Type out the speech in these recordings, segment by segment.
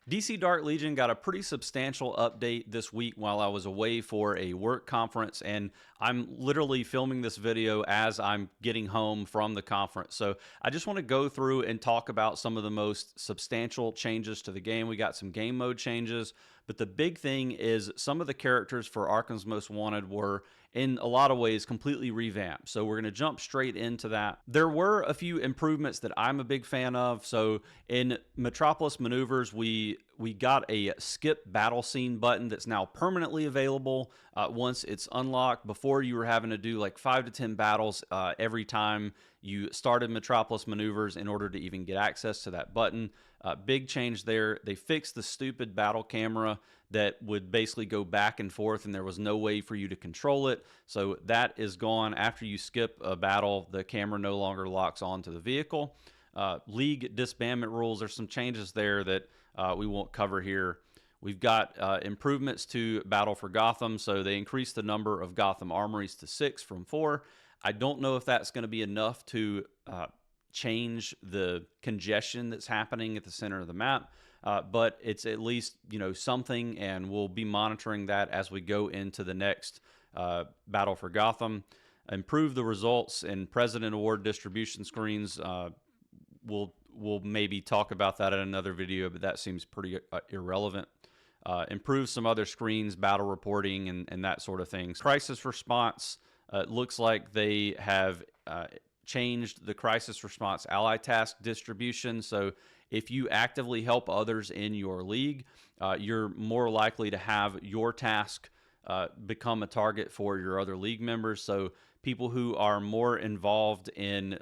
DC Dark Legion got a pretty substantial update this week while I was away for a work conference, and I'm literally filming this video as I'm getting home from the conference. So I just want to go through and talk about some of the most substantial changes to the game. We got some game mode changes, but the big thing is some of the characters for Arkham's Most Wanted were, in a lot of ways, completely revamped. So we're going to jump straight into that. There were a few improvements that I'm a big fan of. So in Metropolis Maneuvers, we got a skip battle scene button that's now permanently available once it's unlocked. Before, you were having to do like 5 to 10 battles every time you started Metropolis Maneuvers in order to even get access to that button. Big change there. They fixed the stupid battle camera that would basically go back and forth, and there was no way for you to control it. So that is gone. After you skip a battle, the camera no longer locks onto the vehicle. League disbandment rules, there's some changes there that we won't cover here. We've got improvements to Battle for Gotham, so they increased the number of Gotham armories to 6 from 4. I don't know if that's going to be enough to change the congestion that's happening at the center of the map, but it's at least, you know, something, and we'll be monitoring that as we go into the next Battle for Gotham. Improve the results in President Award distribution screens. We'll maybe talk about that in another video, but that seems pretty irrelevant. Improve some other screens, battle reporting, and that sort of things. Crisis response. Looks like they have changed the crisis response ally task distribution. So if you actively help others in your league, you're more likely to have your task become a target for your other league members. So people who are more involved in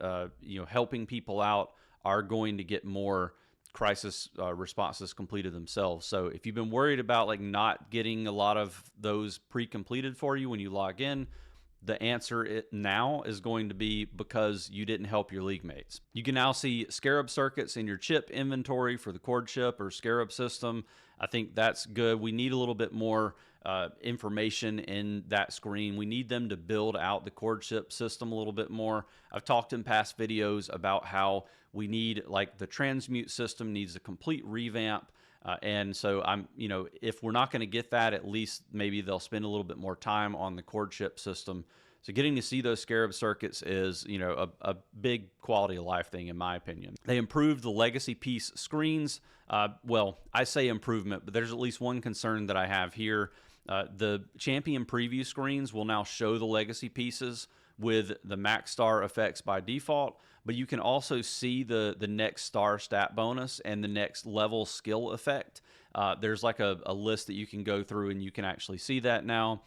helping people out are going to get more crisis responses completed themselves. So if you've been worried about like not getting a lot of those pre-completed for you when you log in, the answer now is going to be because you didn't help your league mates. You can now see Scarab circuits in your chip inventory for the cord chip or Scarab system. I think that's good. We need a little bit more information in that screen. We need them to build out the cord chip system a little bit more. I've talked in past videos about how we need, like, the transmute system needs a complete revamp. And so if we're not going to get that, at least maybe they'll spend a little bit more time on the cord chip system. So getting to see those Scarab circuits is, a big quality of life thing, in my opinion. They improved the legacy piece screens. Well, I say improvement, but there's at least one concern that I have here. The champion preview screens will now show the legacy pieces with the max star effects by default, but you can also see the next star stat bonus and the next level skill effect. There's like a list that you can go through, and you can actually see that now.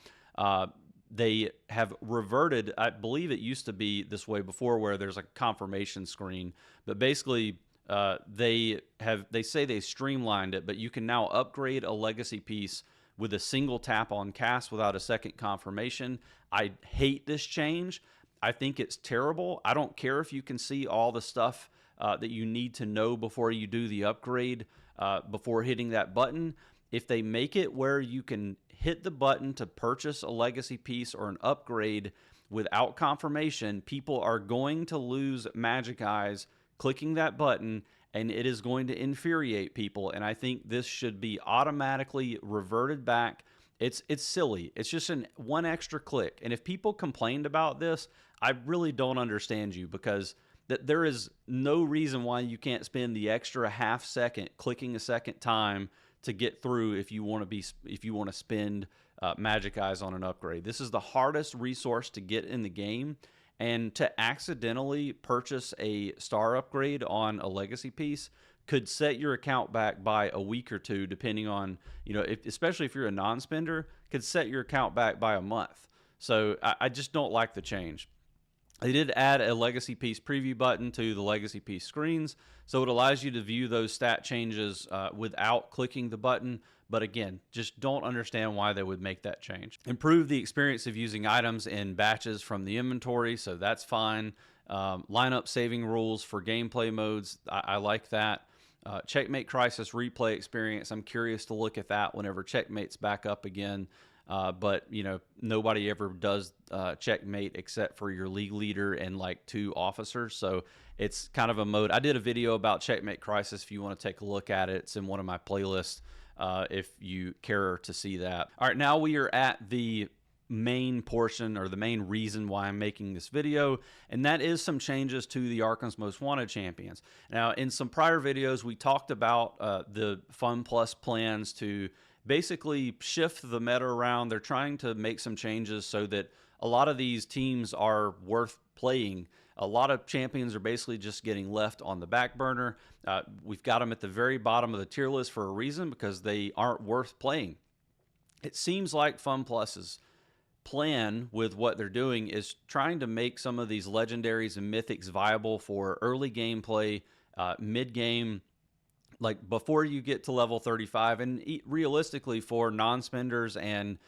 They have reverted, I believe it used to be this way before, where there's a confirmation screen, but basically they say they streamlined it, but you can now upgrade a legacy piece with a single tap on cast without a second confirmation. I hate this change. I think it's terrible. I don't care if you can see all the stuff that you need to know before you do the upgrade, before hitting that button. If they make it where you can hit the button to purchase a legacy piece or an upgrade without confirmation, people are going to lose magic eyes clicking that button, and it is going to infuriate people. And I think this should be automatically reverted back. It's silly. It's just one extra click. And if people complained about this, I really don't understand you, because there is no reason why you can't spend the extra half second clicking a second time to get through if you want to spend magic eyes on an upgrade. This is the hardest resource to get in the game, and to accidentally purchase a star upgrade on a legacy piece could set your account back by a week or two, depending on, especially if you're a non-spender, could set your account back by a month. So I just don't like the change. They did add a legacy piece preview button to the legacy piece screens, so it allows you to view those stat changes without clicking the button. But again, just don't understand why they would make that change. Improve the experience of using items in batches from the inventory, so that's fine. Lineup saving rules for gameplay modes, I like that. Checkmate Crisis replay experience, I'm curious to look at that whenever Checkmate's back up again. But nobody ever does checkmate except for your league leader and like 2 officers. So It's kind of a mode. I did a video about Checkmate Crisis if you want to take a look at it. It's in one of my playlists if you care to see that. All right, now we are at the main portion, or the main reason why I'm making this video, and that is some changes to the Arkham's Most Wanted champions. Now, in some prior videos, we talked about the FunPlus plans to basically shift the meta around. They're trying to make some changes so that a lot of these teams are worth playing. A lot of champions are basically just getting left on the back burner. We've got them at the very bottom of the tier list for a reason, because they aren't worth playing. It seems like FunPlus's plan with what they're doing is trying to make some of these legendaries and mythics viable for early gameplay, mid-game, like before you get to level 35, and realistically for non-spenders and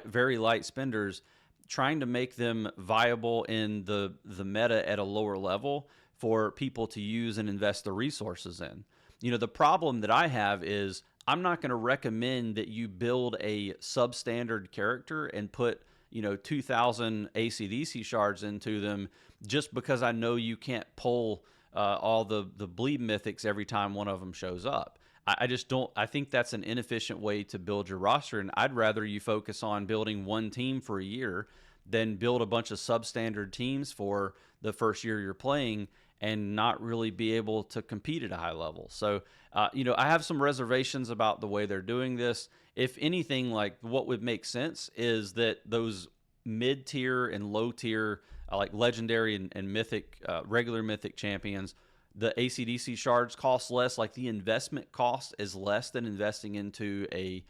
very light spenders, trying to make them viable in the meta at a lower level for people to use and invest the resources in. You know, the problem that I have is I'm not going to recommend that you build a substandard character and put, 2,000 ACDC shards into them just because I know you can't pull all the bleed mythics every time one of them shows up. I just don't. I think that's an inefficient way to build your roster, and I'd rather you focus on building one team for a year than build a bunch of substandard teams for the first year you're playing and not really be able to compete at a high level. So, I have some reservations about the way they're doing this. If anything, like, what would make sense is that those mid-tier and low-tier, like legendary and mythic, regular mythic champions, the ACDC shards cost less. Like, the investment cost is less than investing into a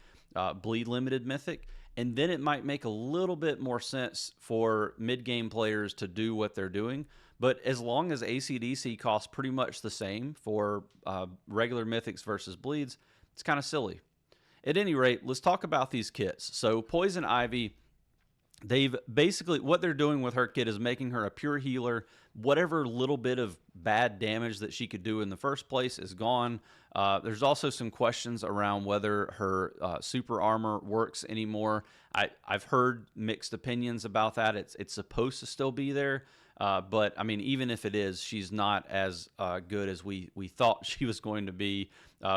bleed limited mythic. And then it might make a little bit more sense for mid-game players to do what they're doing. But as long as ACDC costs pretty much the same for regular mythics versus bleeds, it's kind of silly. At any rate, let's talk about these kits. So Poison Ivy, they've basically, what they're doing with her kit is making her a pure healer. Whatever little bit of bad damage that she could do in the first place is gone. There's also some questions around whether her super armor works anymore. I've heard mixed opinions about that. It's supposed to still be there, but I mean, even if it is, she's not as good as we thought she was going to be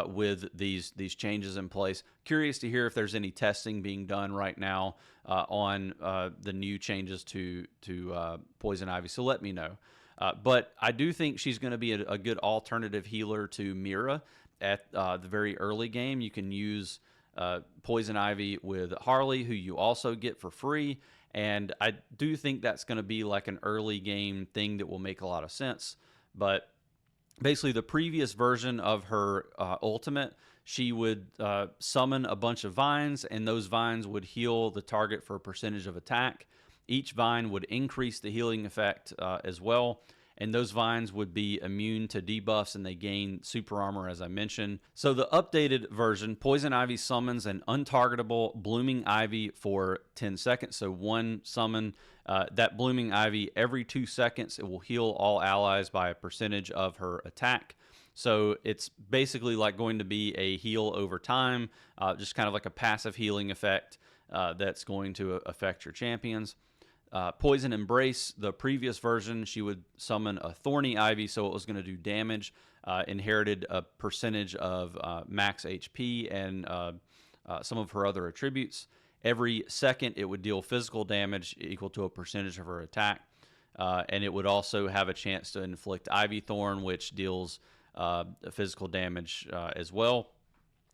with these changes in place. Curious to hear if there's any testing being done right now on the new changes to Poison Ivy. So let me know. But I do think she's going to be a good alternative healer to Mira at the very early game. You can use Poison Ivy with Harley, who you also get for free. And I do think that's going to be like an early game thing that will make a lot of sense. But basically, the previous version of her ultimate, she would summon a bunch of vines, and those vines would heal the target for a percentage of attack. Each vine would increase the healing effect as well, and those vines would be immune to debuffs, and they gain super armor, as I mentioned. So the updated version, Poison Ivy summons an untargetable Blooming Ivy for 10 seconds. So one summon, that Blooming Ivy, every 2 seconds, it will heal all allies by a percentage of her attack. So it's basically like going to be a heal over time, just kind of like a passive healing effect that's going to affect your champions. Poison Embrace, the previous version, she would summon a Thorny Ivy, so it was going to do damage, inherited a percentage of max HP and some of her other attributes. Every second, it would deal physical damage equal to a percentage of her attack, and it would also have a chance to inflict Ivy Thorn, which deals physical damage as well,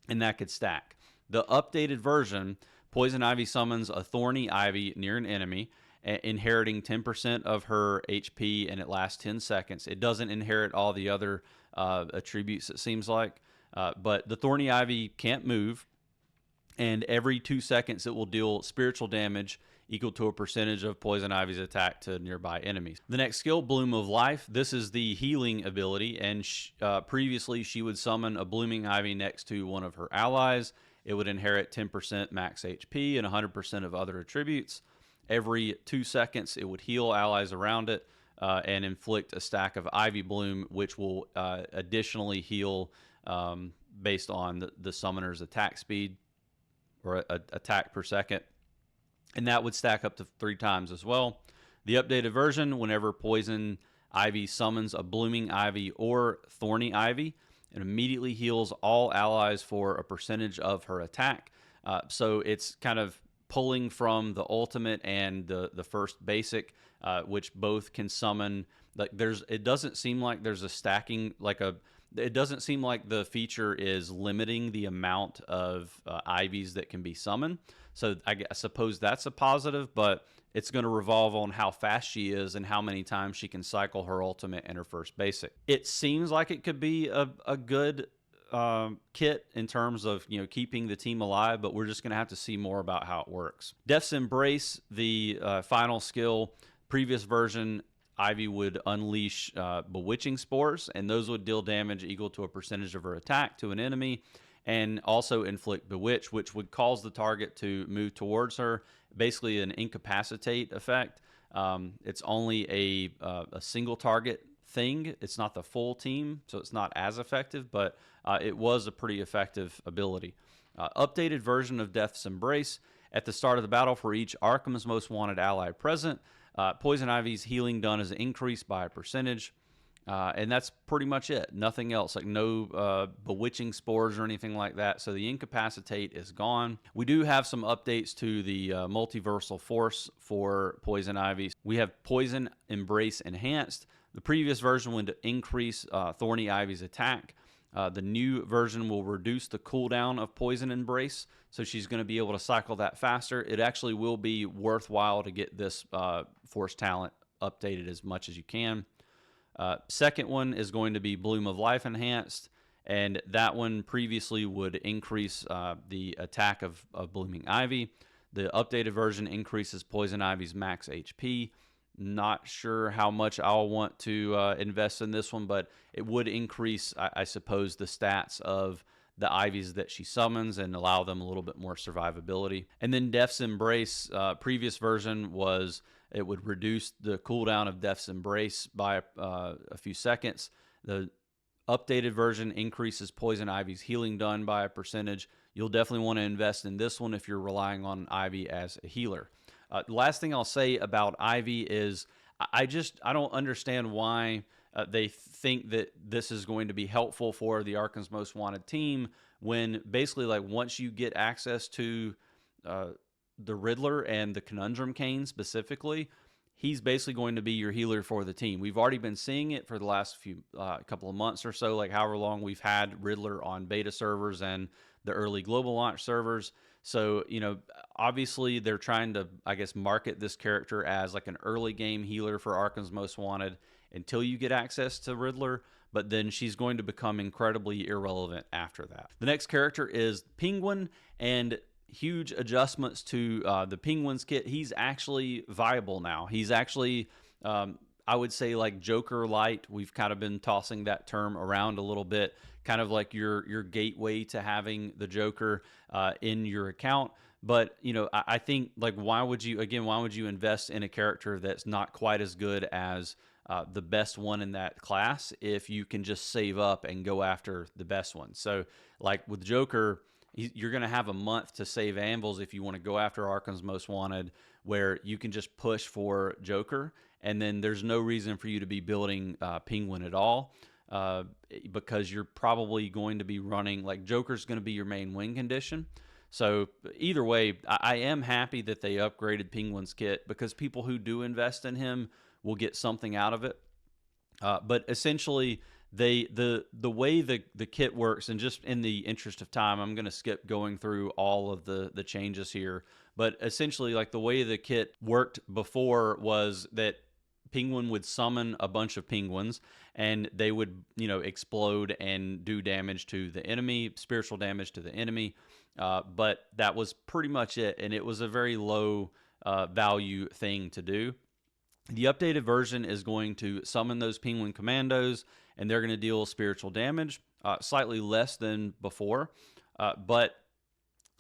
and that could stack. The updated version, Poison Ivy summons a Thorny Ivy near an enemy, inheriting 10% of her HP, and it lasts 10 seconds. It doesn't inherit all the other attributes, it seems like, but the Thorny Ivy can't move, and every 2 seconds it will deal spiritual damage equal to a percentage of Poison Ivy's attack to nearby enemies. The next skill, Bloom of Life. This is the healing ability, and previously she would summon a Blooming Ivy next to one of her allies. It would inherit 10% max HP and 100% of other attributes. Every 2 seconds, it would heal allies around it and inflict a stack of Ivy Bloom, which will additionally heal based on the summoner's attack speed or attack per second. And that would stack up to 3 times as well. The updated version, whenever Poison Ivy summons a blooming ivy or thorny ivy. It immediately heals all allies for a percentage of her attack. So it's kind of pulling from the ultimate and the first basic, which both can summon. Like it doesn't seem like there's a stacking It doesn't seem like the feature is limiting the amount of ivies that can be summoned. So I suppose that's a positive, but it's going to revolve on how fast she is and how many times she can cycle her ultimate and her first basic. It seems like it could be a good kit in terms of keeping the team alive, but we're just going to have to see more about how it works. Death's Embrace, the final skill, previous version, Ivy would unleash bewitching spores, and those would deal damage equal to a percentage of her attack to an enemy, and also inflict bewitch, which would cause the target to move towards her. Basically, an incapacitate effect. It's only a single target thing. It's not the full team, so it's not as effective, but it was a pretty effective ability. Updated version of Death's Embrace. At the start of the battle, for each Arkham's Most Wanted ally present, Poison Ivy's healing done is increased by a percentage, and that's pretty much it. Nothing else, like no bewitching spores or anything like that. So the incapacitate is gone. We do have some updates to the multiversal force for Poison Ivy. We have Poison Embrace Enhanced. The previous version would increase Thorny Ivy's attack. The new version will reduce the cooldown of Poison Embrace, so she's going to be able to cycle that faster. It actually will be worthwhile to get this force talent updated as much as you can. Second one is going to be Bloom of Life Enhanced, and that one previously would increase the attack of Blooming Ivy. The updated version increases Poison Ivy's max HP. Not sure how much I'll want to invest in this one, but it would increase, I suppose, the stats of the Ivies that she summons and allow them a little bit more survivability. And then Death's Embrace, previous version was it would reduce the cooldown of Death's Embrace by a few seconds. The updated version increases Poison Ivy's healing done by a percentage. You'll definitely want to invest in this one if you're relying on Ivy as a healer. The last thing I'll say about Ivy is I don't understand why they think that this is going to be helpful for the Arkham's Most Wanted team when basically, like, once you get access to the Riddler and the Conundrum Cane specifically, he's basically going to be your healer for the team. We've already been seeing it for the last couple of months or so, like however long we've had Riddler on beta servers and the early global launch servers. So, obviously they're trying to, I guess, market this character as like an early game healer for Arkham's Most Wanted until you get access to Riddler, but then she's going to become incredibly irrelevant after that. The next character is Penguin, and huge adjustments to the Penguin's kit. He's actually viable now. He's actually, I would say, like Joker light. We've kind of been tossing that term around a little bit, kind of like your gateway to having the Joker in your account. But I think, like, why would you invest in a character that's not quite as good as the best one in that class if you can just save up and go after the best one? So, like with Joker, you're going to have a month to save anvils if you want to go after Arkham's Most Wanted, where you can just push for Joker, and then there's no reason for you to be building Penguin at all, because you're probably going to be running, like, Joker's going to be your main win condition. So either way, I am happy that they upgraded Penguin's kit, because people who do invest in him will get something out of it. But essentially, the way the kit works, and just in the interest of time, I'm going to skip going through all of the changes here. But essentially, like, the way the kit worked before was that Penguin would summon a bunch of penguins, and they would, explode and do damage to the enemy, spiritual damage to the enemy. But that was pretty much it, and it was a very low value thing to do. The updated version is going to summon those Penguin Commandos, and they're going to deal spiritual damage, slightly less than before, but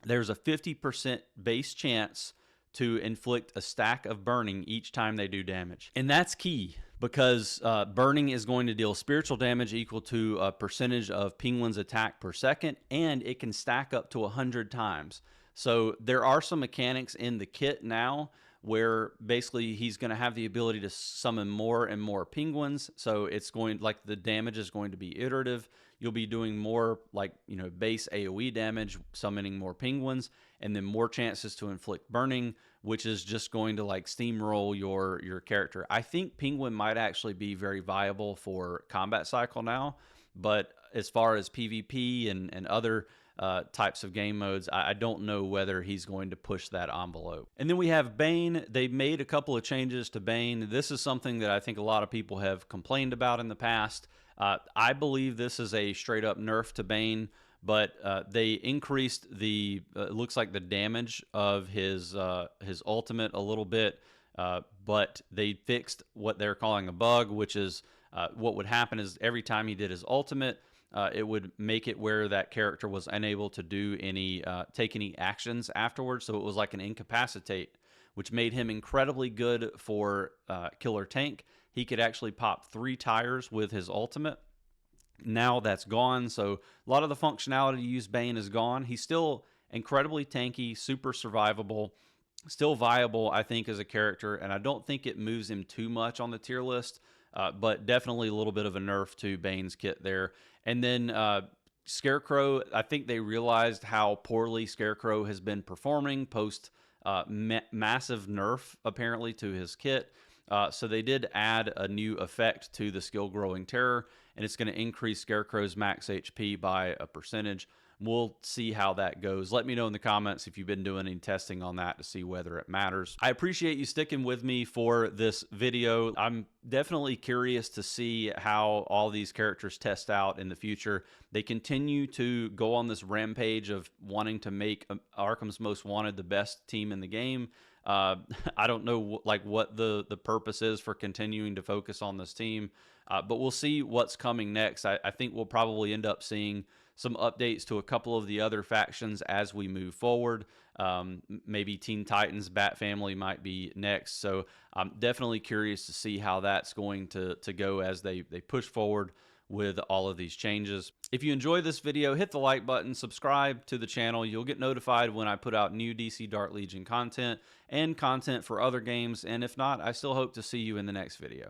there's a 50% base chance to inflict a stack of burning each time they do damage. And that's key, because burning is going to deal spiritual damage equal to a percentage of Penguin's attack per second, and it can stack up to 100 times. So there are some mechanics in the kit now where basically he's going to have the ability to summon more and more penguins. So it's going, like, the damage is going to be iterative. You'll be doing more, like, base AoE damage, summoning more penguins, and then more chances to inflict burning, which is just going to, like, steamroll your character. I think penguin might actually be very viable for combat cycle now, but as far as PvP and other types of game modes, I don't know whether he's going to push that envelope. And then we have Bane. They made a couple of changes to Bane. This is something that I think a lot of people have complained about in the past. I believe this is a straight up nerf to Bane, but they increased the it looks like the damage of his ultimate a little bit, but they fixed what they're calling a bug, which is what would happen is every time he did his ultimate, it would make it where that character was unable to do any take any actions afterwards. So it was like an incapacitate, which made him incredibly good for killer tank. He could actually pop 3 tires with his ultimate. Now that's gone, so a lot of the functionality to use Bane is gone. He's still incredibly tanky, super survivable, still viable, I think, as a character, and I don't think it moves him too much on the tier list, but definitely a little bit of a nerf to Bane's kit there. And then Scarecrow, I think they realized how poorly Scarecrow has been performing post massive nerf, apparently, to his kit. So they did add a new effect to the skill growing terror, and it's going to increase Scarecrow's max HP by a percentage. We'll see how that goes. Let me know in the comments if you've been doing any testing on that to see whether it matters. I appreciate you sticking with me for this video. I'm definitely curious to see how all these characters test out in the future. They continue to go on this rampage of wanting to make Arkham's Most Wanted the best team in the game. I don't know what the purpose is for continuing to focus on this team, but we'll see what's coming next. I think we'll probably end up seeing some updates to a couple of the other factions as we move forward. Maybe Teen Titans, Bat Family might be next. So I'm definitely curious to see how that's going to go as they push forward with all of these changes. If you enjoy this video, hit the like button, subscribe to the channel. You'll get notified when I put out new DC Dark Legion content and content for other games. And if not, I still hope to see you in the next video.